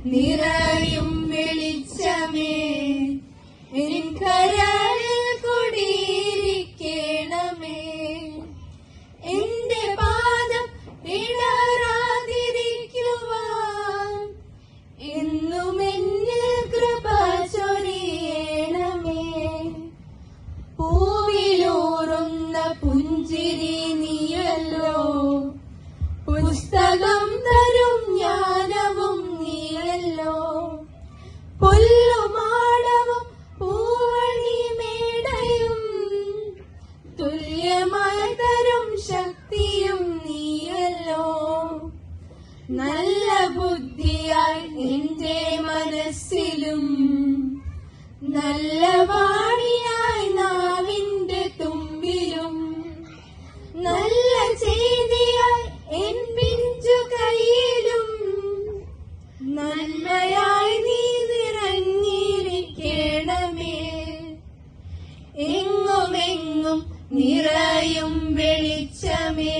നിറയും വെളിച്ചമേ എൻ കരളിൽ കുടിയിരിക്കണമേ. എന്റെ പാദം ഇടറാതിരിക്കുവാൻ എന്നും എന്നിൽ കൃപ ചൊരിയണമേ. പൂവിലൂറുന്ന പുഞ്ചിരി നീയല്ലോ, പുസ്തകം തരും ജ്ഞാനവും നീയല്ലോ. പുല്ലുമാടവും പൂവണിമേടയും തുല്യമായി തരും ശക്തിയും നീയല്ലോ. നല്ല ബുദ്ധിയായി നിന്റെ മനസ്സിലും നല്ല വാണിയായി നാവിന്റെ തുമ്പിലും നല്ല ചെയ്തിയായി എൻ പിഞ്ചു കയ്യിലും നന്മയായി നീ നിറഞ്ഞിരിക്കണമേ. എങ്ങുമെങ്ങും നിറയും വെളിച്ചമേ